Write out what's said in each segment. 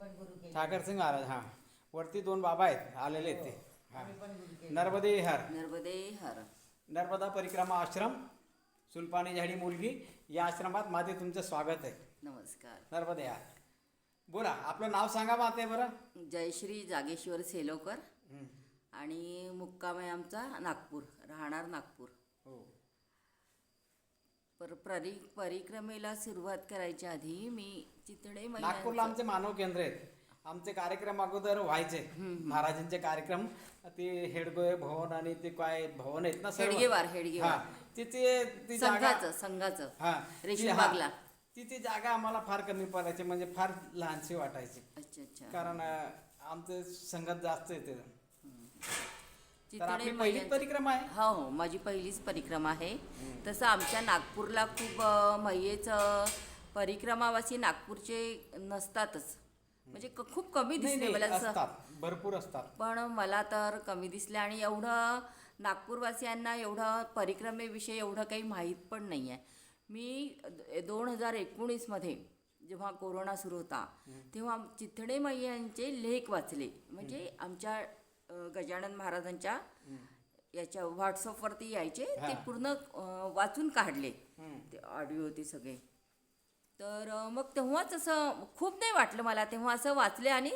पण गुरु केले. ठाकर सिंग महाराज, हां. वरती दोन बाबा आहेत आलेले आहेत ते. हां. आम्ही पण गुरु केले. नर्मदे हर. नर्मदे हर. नर्मदा परिक्रमा आश्रम, सुलपानी झाडी मुलगी या आश्रमात माझे तुमचं स्वागत आहे. नमस्कार. नर्मदे हर. बोला, आपलं नाव सांगा माते बरं. जयश्री जागेश्वर सेलोकर हं. आणि मुक्काम आहे आमचा नागपूर, राहणार नागपूर. हो. परिक्रमेला सुरुवात करायच्या आधी मी चितळे नागपूरला आमचे मानव केंद्र आहेत. आमचे कार्यक्रम अगोदर व्हायचे, महाराजांचे कार्यक्रम. ते हेडगोय भवन आणि ते काय भवन आहेत ना सर्व. हेडगेवार हां. तिथे ती जागा, संघाचं हां, रेशीमबागला. ती जागा आम्हाला फार कमी पडायची, म्हणजे फार लहानशी वाटायची. अच्छा अच्छा. कारण आमचे संघात जास्त येते. तर चितळे आपली पहिली परिक्रमा आहे. हो हो, माझी पहिलीच परिक्रमा आहे. तसं आमच्या नागपूरला खूप मय्येचं परिक्रमावासी नागपूरचे नसतातच, म्हणजे खूप कमी नाही, दिसले मला असं. असतात, भरपूर असतात. पण मला तर कमी दिसले आणि एवढं नागपूरवासियांना एवढं परिक्रमेविषयी एवढं काही माहीत पण नाही आहे. मी 2019मध्ये जेव्हा कोरोना सुरू होता तेव्हा चितळे मैयांचे लेख वाचले, म्हणजे आमच्या गजानन महाराजांच्या याच्या व्हॉट्सअपवरती यायचे, ते पूर्ण वाचून काढले ते ऑडिओ ते सगळे. तर मग तेव्हाच असं खूप नाही वाटलं मला, तेव्हा असं वाचले आणि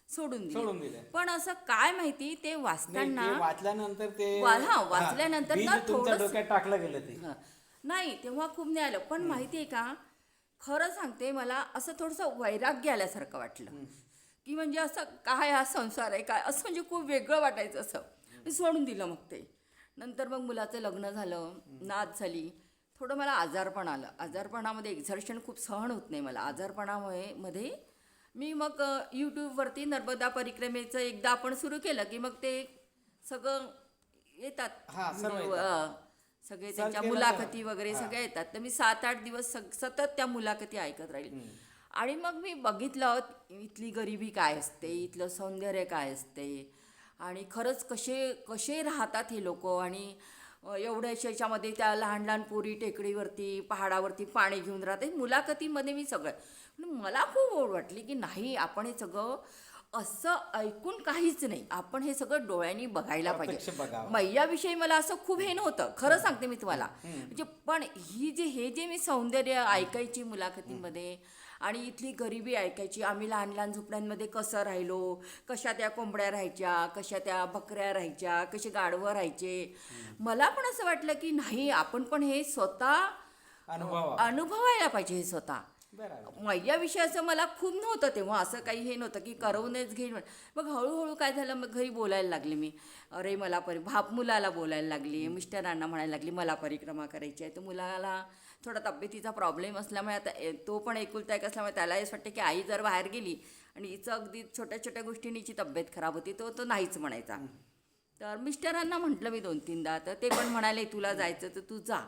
सोडून दिले. पण असं काय माहिती ते वाचताना, वाचल्यानंतर ते वाचल्यानंतर ना तुमच्या थोडं डोक्यात टाकलं गेलं ते. नाही, तेव्हा खूप नाही आलं. पण माहिती आहे का, खरं सांगते, मला असं थोडंसं वैराग्य आल्यासारखं वाटलं, की म्हणजे असं काय हा संसार आहे काय, असं म्हणजे खूप वेगळं वाटायचं. असं मी सोडून दिलं. मग ते नंतर मग मुलाचं लग्न झालं, नात झाली, थोडं मला आजारपण आलं. आजारपणामध्ये एक्झर्शन खूप सहन होत नाही मला. मध्ये मी मग यूट्यूबवरती नर्मदा परिक्रमेचं एकदा आपण सुरू केलं की मग ते सगळं येतात, सगळे त्यांच्या मुलाखती वगैरे सगळ्या येतात. तर मी 7-8 दिवस सतत त्या मुलाखती ऐकत राहील. आणि मग मी बघितलं इथली गरिबी काय असते, इथलं सौंदर्य काय असते, आणि खरंच कसे कसे राहतात हे लोक. आणि एवढ्याशा याच्यामध्ये त्या लहान लहान पोरी टेकडीवरती पहाडावरती पाणी घेऊन राहते. मुलाखतीमध्ये मी सगळं, मला खूप ओढ वाटली की नाही, आपण हे सगळं असं ऐकून काहीच नाही, आपण हे सगळं डोळ्यांनी बघायला पाहिजे. मैयाविषयी मला असं खूप हे नव्हतं, खरं सांगते मी तुम्हाला. म्हणजे पण हे जे मी सौंदर्य ऐकायची मुलाखतीमध्ये आणि इथली गरिबी ऐकायची, आम्ही लहान लहान झोपड्यांमध्ये कसं राहिलो, कशा त्या कोंबड्या राहायच्या, कशा त्या बकऱ्या राहायच्या, कसे गाढवं राहायचे, मला पण असं वाटलं की नाही, आपण पण हे स्वतः अनुभवायला पाहिजे हे स्वतः. मैया विषयाचं मला खूप नव्हतं तेव्हा, असं काही हे नव्हतं की करवूनच घेईन. मग हळूहळू काय झालं, मग घरी बोलायला लागले मी. अरे मला मुलाला बोलायला लागली, मिस्टरांना म्हणायला लागली मला परिक्रमा करायची आहे. तर मुलाला थोडा तब्येतीचा प्रॉब्लेम असल्यामुळे, आता तो पण एकुलता एक असल्यामुळे त्याला असं वाटतं की आई जर बाहेर गेली आणि हिचं अगदी छोट्या छोट्या गोष्टींची तब्येत खराब होती, तो नाहीच म्हणायचा. तर मिस्टरांना म्हटलं मी 2-3दा, तर ते पण म्हणाले तुला जायचं तर तू जा.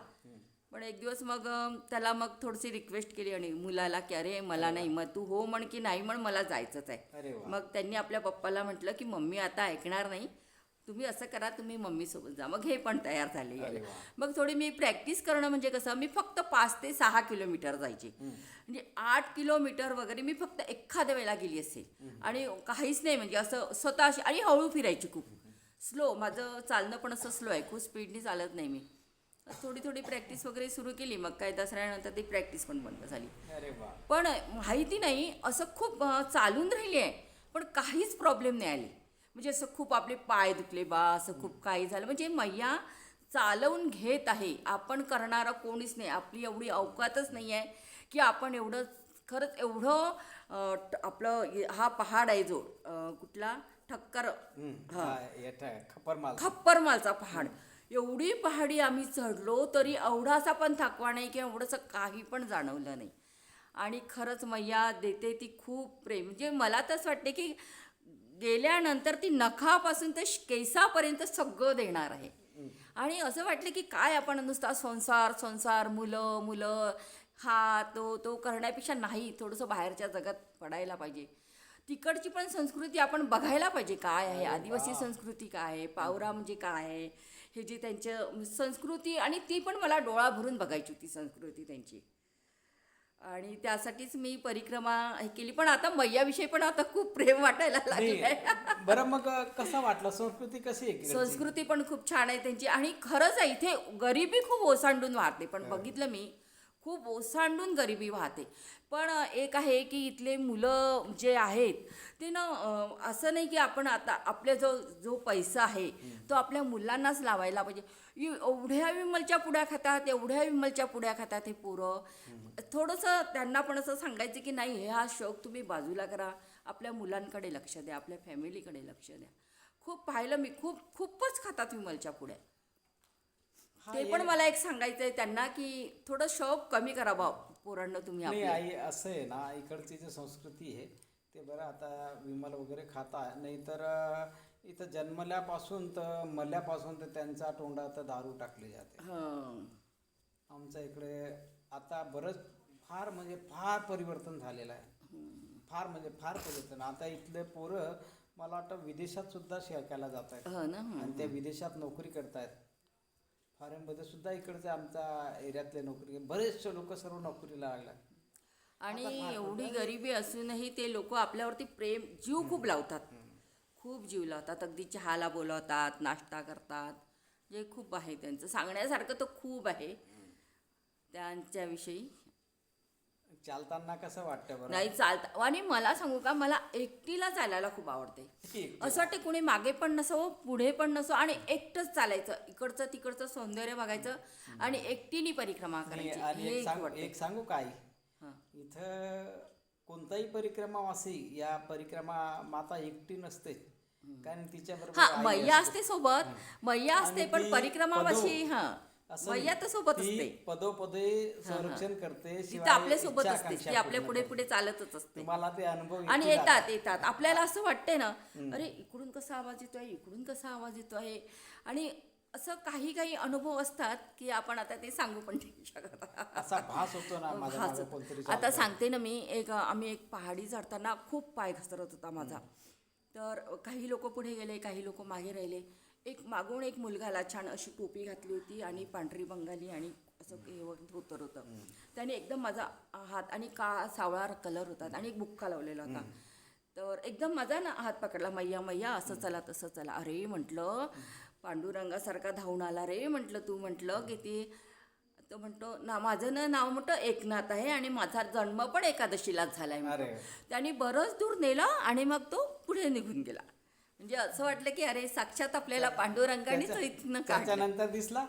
पण एक दिवस मग त्याला मग थोडीशी रिक्वेस्ट केली आणि मुलाला की अरे मला नाही, मग तू हो म्हण की नाही म्हण, मला जायचंच आहे. मग त्यांनी आपल्या पप्पाला म्हटलं की मम्मी आता ऐकणार नाही, तुम्ही असं करा, तुम्ही मम्मीसोबत जा. मग हे पण तयार झाले. मग थोडी मी प्रॅक्टिस करणं, म्हणजे कसं, मी फक्त 5 ते 6 किलोमीटर जायचे, म्हणजे 8 किलोमीटर वगैरे मी फक्त एखाद्या वेळेला गेली असेल. आणि काहीच नाही, म्हणजे असं स्वतः आणि हळू फिरायची, खूप स्लो. माझं चालणं पण असं स्लो आहे, खूप स्पीडनी चालत नाही मी. थोडी प्रॅक्टिस वगैरे सुरू केली. मग काय दसऱ्यानंतर ती प्रॅक्टिस पण बंद झाली. पण माहिती नाही, असं खूप चालून राहिली आहे पण काहीच प्रॉब्लेम नाही आली. म्हणजे असं खूप आपले पाय दुखले बा, असं खूप काही झालं, म्हणजे मैया चालवून घेत आहे. आपण करणारं कोणीच नाही, आपली एवढी अवकातच नाही आहे की आपण एवढं, खरंच एवढं आपलं हा पहाड आहे जो कुठला खप्परमालचा पहाड, एवढी पहाडी आम्ही चढलो तरी एवढासा पण थकवा नाही किंवा एवढंसं काही पण जाणवलं नाही. आणि खरंच मैया देते ती खूप प्रेम. म्हणजे मला तसं वाटते की गेल्यानंतर ती नखापासून ते केसापर्यंत सगळं देणार आहे. आणि असं वाटलं की काय आपण नुसता संसार मुलं हा तो करण्यापेक्षा नाही, थोडंसं बाहेरच्या जगात पडायला पाहिजे. तिकडची पण संस्कृती आपण बघायला पाहिजे, काय आहे आदिवासी संस्कृती, काय आहे पावरा म्हणजे काय आहे, हे जी त्यांच्या संस्कृती, आणि ती पण मला डोळा भरून बघायची होती संस्कृती त्यांची. आणि त्यासाठीच मी परिक्रमा हे केली. पण आता मैयाविषयी पण आता खूप प्रेम वाटायला लागलंय. बरं, मग कसं वाटलं? संस्कृती कशी आहे इकडची? संस्कृती पण खूप छान आहे त्यांची. आणि खरंच आहे इथे गरिबी खूप ओसांडून वाहते. पण बघितलं मी, खूप ओसांडून गरिबी वाहते. पण एक आहे की इथले मुलं जे आहेत ते ना, असं नाही की आपण आता आपल्या जो पैसा आहे तो आपल्या मुलांनाच लावायला पाहिजे. एवढ्या विमलच्या पुड्या खातात, एवढ्या विमलच्या पुड्या खातात हे पोरं. थोडंसं त्यांना पण असं सांगायचं की नाही, हे हा शौक तुम्ही बाजूला करा, आपल्या मुलांकडे लक्ष द्या, आपल्या फॅमिलीकडे लक्ष द्या. खूप पाहिलं मी, खूपच खातात विमलच्या पुड्या. हा, ते पण मला एक सांगायचं आहे त्यांना की थोडं शौक कमी करा बा पोरांना तुम्ही नाही आपले. आई, असं आहे ना, इकडची जी संस्कृती आहे ते बरं, आता विमल वगैरे खाता, नाही तर इथं जन्मल्यापासून तर मल्यापासून तर त्यांच्या तोंडात दारू टाकली जाते. हं. आमच्या इकडे आता बरंच फार म्हणजे फार परिवर्तन झालेलं आहे. फार म्हणजे फार परिवर्तन. आता इथले पोरं मला वाटतं विदेशात सुद्धा शिकायला जात आहेत हो ना. आणि त्या विदेशात नोकरी करतायत. फॉरेनमध्ये सुद्धा इकडचे आमच्या एरियातले नोकरी, बरेचसे लोक सर्व नोकरीला लागतात. आणि आता फार एवढी म्हणजे गरिबी असूनही ते लोक आपल्यावरती प्रेम, जीव खूप लावतात. खूप जीव लावतात. अगदी चहाला बोलवतात, नाश्ता करतात. जे खूप आहे त्यांचं सांगण्यासारखं तर खूप आहे त्यांच्याविषयी. चालताना कसं वाटतं बरं? नाही चालतं. आणि मला सांगू का, मला एकटीला चालायला खूप आवडते. एकटीला. असं वाटते कोणी मागे पण नसो, पुढे पण नसो, आणि एकटंच चालायचं, इकडचं तिकडचं सौंदर्य बघायचं आणि एकटीने परिक्रमा आणि करायची. आणि हे एक सांगू वाटते. एक सांगू काय, हां. इथं कोणताही परिक्रमावासी या परिक्रमा माता एकटी नसते, कारण तिच्या हा, मैया असते सोबत, मैया असते, आणि पण ती परिक्रमावासी पदो- हा असं मैया तर सोबत ती असते. पदोपदे संरक्षण करते. ती तर शिवाय आपल्या सोबत इच्छा असते, ती आकांक्षा आपल्या पूर्ण पुढे करते. पुढे चालतच असते. तुम्हाला ते अनुभव आणि येतील आता. येतात आपल्याला असं वाटते ना, अरे इकडून कसा आवाज येतो आहे, इकडून कसा आवाज येतो आहे. आणि असं काही काही अनुभव असतात की आपण आता ते सांगू पण नाही शकत. असा भास होतो ना, माझ्या भास मागं होतो. कोणतरी आता चालतंय. सांगते ना मी, आम्ही एक पहाडी चढताना खूप पाय घसरत होता माझा. तर काही लोक पुढे गेले, काही लोक मागे राहिले. एक मागून एक मुलगा आला, छान अशी टोपी घातली होती आणि पांढरी बंगाली आणि असं हे धोतर होतं. त्याने एकदम माझा हात, आणि काळा सावळा कलर होता आणि एक बुक्का लावलेला होता. तर एकदम माझा ना हात पकडला, मैया मैया असं चला तसं चला. अरे म्हटलं, पांडुरंगासारखा धावून आला रे म्हटलं तू. म्हटलं की ती, तो म्हणतो ना, माझं ना नाव म्हटलं एकनाथ आहे आणि माझा जन्म पण एकादशीलाच झाला आहे. अरे. त्यांनी बरंच दूर नेलं आणि मग तो पुढे निघून गेला. म्हणजे असं वाटलं की अरे साक्षात आपल्याला पांडुरंगानेच इथनं काढलं. त्याच्यानंतर दिसला?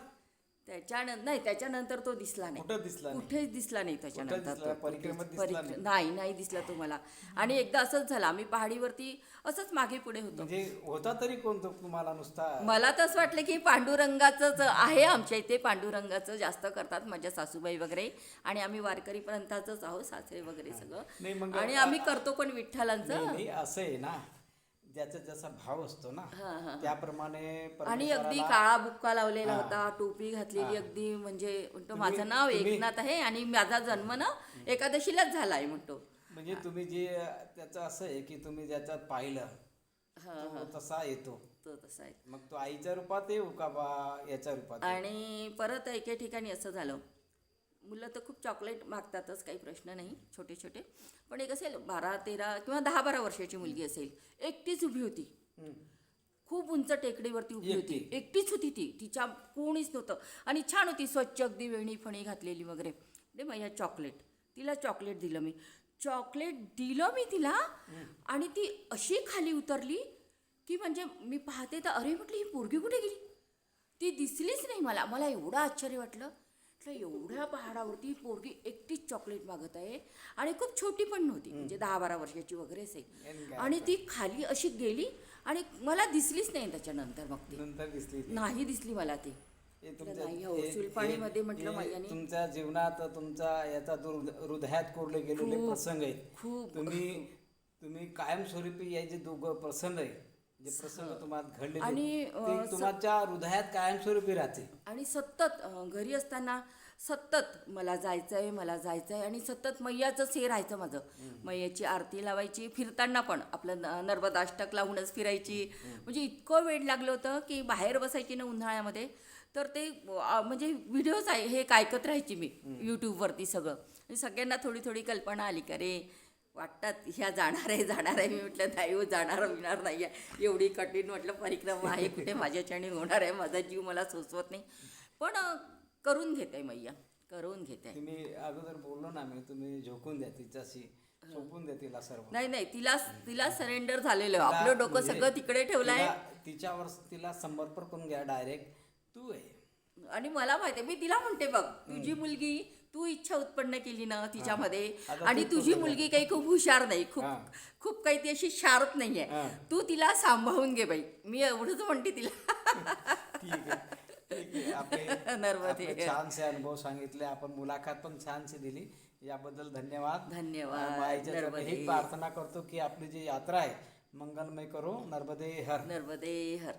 नाही, त्याच्यानंतर तो दिसला नाही. कुठं दिसला नाही? कुठेच दिसला नाही त्याच्यानंतर दिसला? तो. परिक्रमेत दिसला नाही? नाही दिसला तो मला. आणि एकदा असंच झालं, आम्ही पहाडीवरती असंच मागे पुढे होतो. म्हणजे होता तरी कोणतो तुम्हाला नुसता? मला तर असं वाटलं की पांडुरंगाचंच आहे. आमच्या इथे पांडुरंगाचं जास्त करतात, माझ्या सासूबाई वगैरे, आणि आम्ही वारकरी पंथाचंच आहोत, सासरे वगैरे नाही, सगळं. मग आणि आम्ही करतो पण विठ्ठलांचं. नाही, असं आहे ना, ज्याचा जसा भाव असतो ना, त्याप्रमाणे आणि अगदी परमेश्वराला- काळा बुक्का लावलेला हा. होता, टोपी घातलेली, हा. अगदी म्हणजे म्हणतो तुम्ही- माझं नाव तुम्ही- एकनाथ आहे आणि माझा जन्म ना एकादशीलाच झाला आहे म्हणतो. म्हणजे तुम्ही जे त्याचं असं आहे की तुम्ही ज्याच्यात पाहिलं तो तसा येतो. तो तसा आहे. मग तो आईच्या रूपात येऊ का बा याच्या रूपात येऊ? आणि परत एके ठिकाणी असं झालं, मुलं तर खूप चॉकलेट मागतातच, काही प्रश्न नाही, छोटे छोटे. पण एक असेल 12-13 किंवा 10-12 वर्षाची मुलगी असेल, एकटीच उभी होती. खूप उंच टेकडीवरती उभी होती, एकटीच होती ती, तिच्या कोणीच नव्हतं. आणि छान होती, स्वच्छ, अगदी वेणी फणी घातलेली वगैरे. दे माझ्या चॉकलेट. तिला चॉकलेट दिलं मी तिला. आणि ती अशी खाली उतरली की म्हणजे मी पाहते तर अरे म्हटलं, ही पोरगी कुठे गेली? ती दिसलीच नाही मला. मला एवढं आश्चर्य वाटलं, एवढ्या पहाडावरती पोरगी एकटीच चॉकलेट मागत आहे, आणि खूप छोटी पण नव्हती, म्हणजे 10-12 वर्षाची वगैरे असेल. आणि ती खाली अशी गेली आणि मला दिसलीच नाही त्याच्यानंतर. मग ती नंतर दिसली ती. नाही दिसली मला ती. हे नाही हो, सुलपाणीमध्ये म्हटलं हे मैयाने. तुमच्या जीवनात तुमचा याचा हृदयात कोरले गेलेले प्रसंग आहेत. खूप. तुम्ही कायमस्वरूपी हे जे दोघं प्रसंग आहे, जे प्रसंग तुम्हाला घडलेले, आणि, ते तुमच्या हृदयात कायमस्वरूपी राहते. आणि सतत घरी असताना सतत मला जायचं आहे आणि सतत मैयाचंच हे राहायचं माझं. मैयाची आरती लावायची, फिरताना पण आपलं नर्मदाष्टक लावूनच फिरायची. म्हणजे इतकं वेळ लागलं होतं की बाहेर बसायची ना उन्हाळ्यामध्ये, तर ते म्हणजे व्हिडिओज आहे हे ऐकत राहायची मी यूट्यूबवरती सगळं. आणि सगळ्यांना थोडी थोडी कल्पना आली का रे वाटतात ह्या जाणार आहे मी म्हटलं नाही हो जाणार नाही आहे एवढी कठीण म्हटलं परिक्रमा आहे कुठे माझ्याच्याने होणार आहे माझा जीव मला सोसवत नाही पण करून घेते मैया करून घेते. तुम्ही अगोदर बोललो ना मी तुम्ही झोकून द्या तिच्याशी सोपून द्या तिला सर्व. नाही तिला सरेंडर झालेलं आहे. आपलं डोकं म्हणजे सगळं तिकडे ठेवलंय तिच्यावर तिला समर्पण करून घ्या डायरेक्ट तू आहे. आणि मला माहिती आहे मी तिला म्हणते बघ तुझी मुलगी तू इच्छा उत्पन्न केली ना तिच्यामध्ये आता आणि तू तुझी पूर्ण मुलगी काही खूप हुशार नाही हा. खूप काही ती अशी शार्प नाही आहे हा. तू तिला सांभाळून घे बाई मी एवढंच म्हणते तिला. ठीक आहे ठीक आहे. आपले नर्मदे. आपले छानसे अनुभव सांगितले आपण मुलाखत पण छानशी दिली याबद्दल धन्यवाद. धन्यवाद. आईच्या चरणी नर्मदे. ही प्रार्थना करतो की आपली जी यात्रा आहे मंगलमय करो. नर्मदे हर. नर्मदे हर.